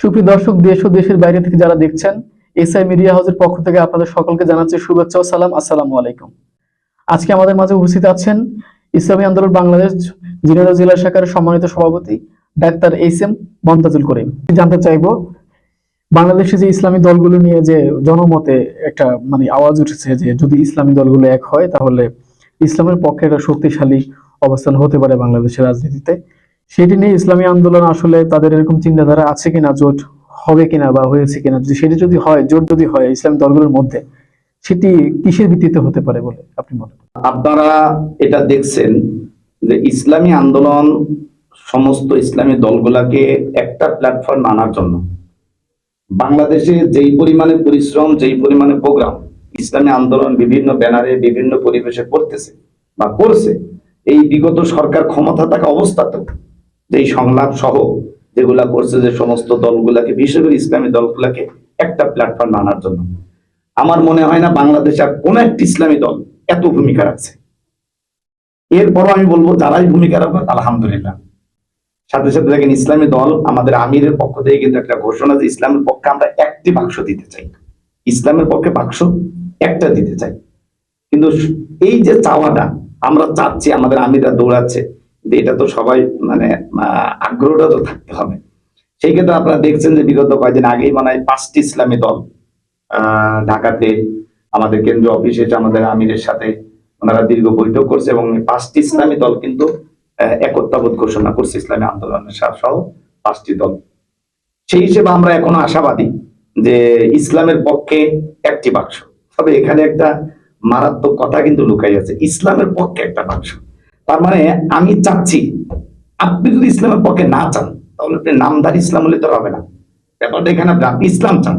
সুপ্রিয় দর্শক, দেশ ও দেশের বাইরে থেকে যারা দেখছেন, এসআই মিডিয়া হাউসের পক্ষ থেকে আপনাদের সকলকে জানাচ্ছি শুভেচ্ছা ও সালাম। আসসালামু আলাইকুম। আজকে আমাদের মাঝে উপস্থিত আছেন ইসলামী আন্দোলন বাংলাদেশ ঝিনাইদহ জেলা শাখার সম্মানিত সভাপতি ডাক্তার এইচ.এম. মমতাজুল করিম। জানতে চাইবো, বাংলাদেশে যে ইসলামী দলগুলো নিয়ে যে জনমতে একটা আওয়াজ উঠেছে যে যদি ইসলামী দলগুলো এক হয় তাহলে ইসলামের পক্ষে একটা শক্তিশালী অবস্থান হতে পারে বাংলাদেশের রাজনীতিতে, সেটি নিয়ে ইসলামী আন্দোলন আসলে তাদের এরকম চিন্তাধারা আছে কিনা, জোট হবে কিনা বা হয়েছে কিনা, সেটি যদি হয়, জোট যদি হয় ইসলামী দলগুলোর মধ্যে, সেটি কিসের ভিত্তিতে হতে পারে বলে আপনি মনে করেন? আপনারা এটা দেখছেন যে ইসলামী আন্দোলন সমস্ত ইসলামী দলগুলাকে একটা প্ল্যাটফর্ম আনার জন্য বাংলাদেশে যেই পরিমাণে পরিশ্রম, যেই পরিমাণে প্রোগ্রাম ইসলামী আন্দোলন বিভিন্ন ব্যানারে বিভিন্ন পরিবেশে করতেছে বা করছে, এই বিগত সরকার ক্ষমতা থাকা অবস্থাতেও যেই সংলাপ সহ যেগুলা করছে, যে সমস্ত দলগুলাকে, বিশেষ করে ইসলামী দলগুলাকে একটা প্ল্যাটফর্ম আনার জন্য, আমার মনে হয় না বাংলাদেশে আর কোন একটি ইসলামী দল এত ভূমিকা রাখছে। এরপরও আমি বলবো যারাই ভূমিকা রাখবে আলহামদুলিল্লাহ। সাথে সাথে দেখেন, ইসলামী দল আমাদের আমিরের পক্ষ থেকে কিন্তু একটা ঘোষণা যে ইসলামের পক্ষে আমরা একটি বাক্স দিতে চাই, ইসলামের পক্ষে বাক্স একটা দিতে চাই। কিন্তু এই যে চাওয়াটা আমরা চাচ্ছি, আমাদের আমিরা দৌড়াচ্ছে, এটা তো সবাই আগ্রহটা তো থাকতে হবে। সেই ক্ষেত্রে আপনারা দেখছেন যে বিগত কয়েকদিন আগেই 5টি ইসলামী দল ঢাকাতে আমাদের কেন্দ্রীয় অফিসে আমাদের আমিরের সাথে ওনারা দীর্ঘ বৈঠক করছে এবং 5টি ইসলামী দল কিন্তু একত্রাবোধ ঘোষণা করছে ইসলামী আন্দোলনের সহ 5টি দল। সেই হিসেবে আমরা এখনো আশাবাদী যে ইসলামের পক্ষে একটি বাক্স। তবে এখানে একটা মারাত্মক কথা কিন্তু লুকাই আছে, ইসলামের পক্ষে একটা বাক্স। তার মানে আমি চাচ্ছি, আপনি যদি ইসলামের পক্ষে না চান তাহলে আপনি নামধারী ইসলাম হলে তো হবে না। ব্যাপারটা এখানে আপনি ইসলাম চান,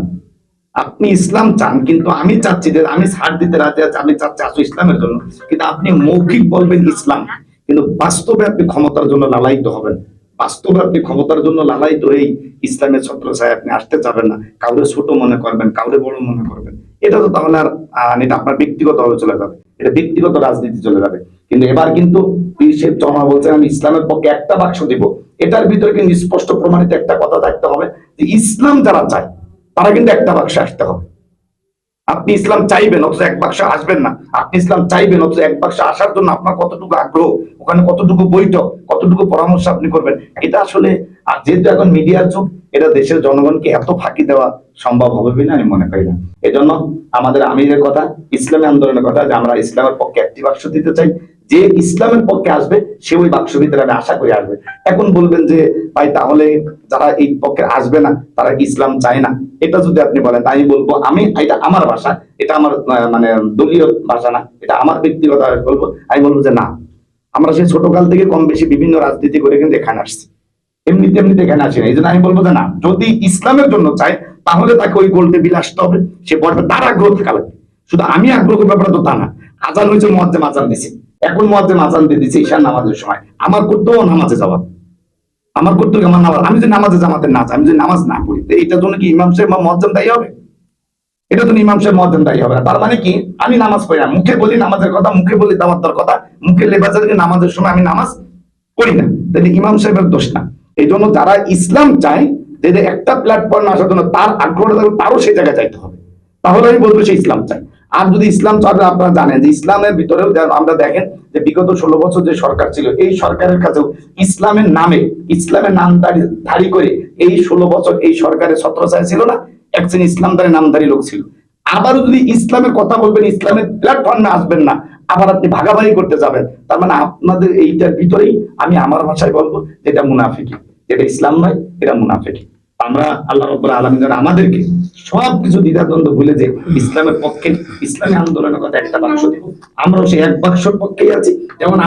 আপনি ইসলাম চান, কিন্তু আমি চাচ্ছি যে আমি ছাড় দিতে রাজি আছি, আমি চাচ্ছি আসো ইসলামের জন্য, কিন্তু আপনি মৌখিক বলবেন ইসলাম, কিন্তু বাস্তবে আপনি ক্ষমতার জন্য লালায়িত হবেন। বাস্তবে আপনি ক্ষমতার জন্য লালায়িত এই ইসলামের ছত্রছায়ায় আপনি আসতে চাবেন না, কাউরে ছোট মনে করবেন, কাউরে বড় মনে করবেন, এটা তো তাহলে আর এটা আপনার ব্যক্তিগত ভাবে চলে যাবে, এটা ব্যক্তিগত রাজনীতি চলে যাবে। কিন্তু এবার কিন্তু পীর জমা বলছেন আমি ইসলামের পক্ষে একটা বাক্স দিব, এটার ভিতরে কিন্তু স্পষ্ট প্রমাণিত একটা কথা থাকতে হবে যে ইসলাম যারা চায় তারা কিন্তু একটা বাক্সে আসতে হবে। আপনি ইসলাম চাইবেন অথচ এক বাক্সে আসবেন না, আপনি ইসলাম চাইবেন অথচ এক বাক্সে আসার জন্য আপনার কতটুকু আগ্রহ, ওখানে কতটুকু বৈঠক, কতটুকু পরামর্শ আপনি করবেন, এটা আসলে যেহেতু এখন মিডিয়ার যুগ, এটা দেশের জনগণকে এত ফাঁকি দেওয়া সম্ভব হবে বলে আমি মনে করি না। এজন্য আমাদের আমিরের কথা, ইসলামী আন্দোলনের কথা, যে আমরা ইসলামের পক্ষে একটি বাক্স দিতে চাই, যে ইসলামের পক্ষে আসবে সে ওই বাক্স ভিতরে আমি আশা করি আসবে। এখন বলবেন যে ভাই তাহলে যারা এই পক্ষে আসবে না তারা ইসলাম চায় না, এটা যদি আপনি বলেন আমি বলবো, এটা আমার ভাষা, এটা আমার দলীয় ভাষা না, এটা আমার ব্যক্তিগত বলবো, আমি বলবো যে না, আমরা সেই ছোটকাল থেকে কম বেশি বিভিন্ন রাজনীতি করে কিন্তু এখানে আসছি, এমনিতে এখানে আসি না। এই জন্য আমি বলবো যে না, যদি ইসলামের জন্য চায় তাহলে তাকে ওই গোল টেবিল আসতে হবে, সে পড়বে, তার আগ্রহ থাকা লাগবে। শুধু আমি আগ্রহের ব্যাপারে তো তা না, আজান হয়েছে, মুয়াজ্জিন আজান দিছে, এখন মুয়াজ্জিন আজান দিয়ে দিচ্ছে ঈশার নামাজের সময়, আমার করতেও নামাজে যাওয়া, আমার করতে আমার নামাজ, আমি যদি নামাজে জামাতে না চাই, আমি যদি নামাজ না পড়ি, এইটার জন্য কি ইমাম সাহেব মুয়াজ্জিন দায়ী হবে? এটা তো ইমাম সাহেব মুয়াজ্জিন দায়ী হবে না। তার মানে কি, আমি নামাজ পড়ি না, মুখে বলি নামাজের কথা, মুখে বলি দাওয়াতের কথা, মুখে লেবাজের নামাজের সময় আমি নামাজ পড়ি না, তাহলে ইমাম সাহেবের দোষ না। এই জন্য যারা ইসলাম চায়, যে একটা প্ল্যাটফর্ম আসার জন্য তার আগ্রহ থাকবে, তারও সেই জায়গায় যাইতে হবে, তাহলে আমি বলবো সে ইসলাম চায়। আর যদি ইসলাম চাবে, আপনারা জানেন যে ইসলামের ভিতরেও আমরা দেখেন যে বিগত 16 বছর যে সরকার ছিল, এই সরকারের কাছেও ইসলামের নামে, ইসলামের নামধারী করে এই 16 বছর এই সরকারের ছত্রছায়া ছিল না, একজন ইসলামধারী নামধারী লোক ছিল। আবারও যদি ইসলামের কথা বলবেন, ইসলামের প্ল্যাটফর্মে আসবেন না, আবার আপনি ভাগাভাগি করতে যাবেন, তার মানে আপনাদের এইটার ভিতরেই আমি আমার ভাষায় বলবো যেটা মুনাফিকি, যেটা ইসলাম নয়, এটা মুনাফিকি। আমরা আল্লাহ রাব্বুল আলামিন আমাদেরকে সবকিছু দ্বিধাদ্বন্দ্ব ভুলে যে ইসলামের পক্ষে, ইসলামী আন্দোলনের কথা একটা বাক্স দিব, আমরাও সেই এক বাক্সের পক্ষেই আছি। যেমন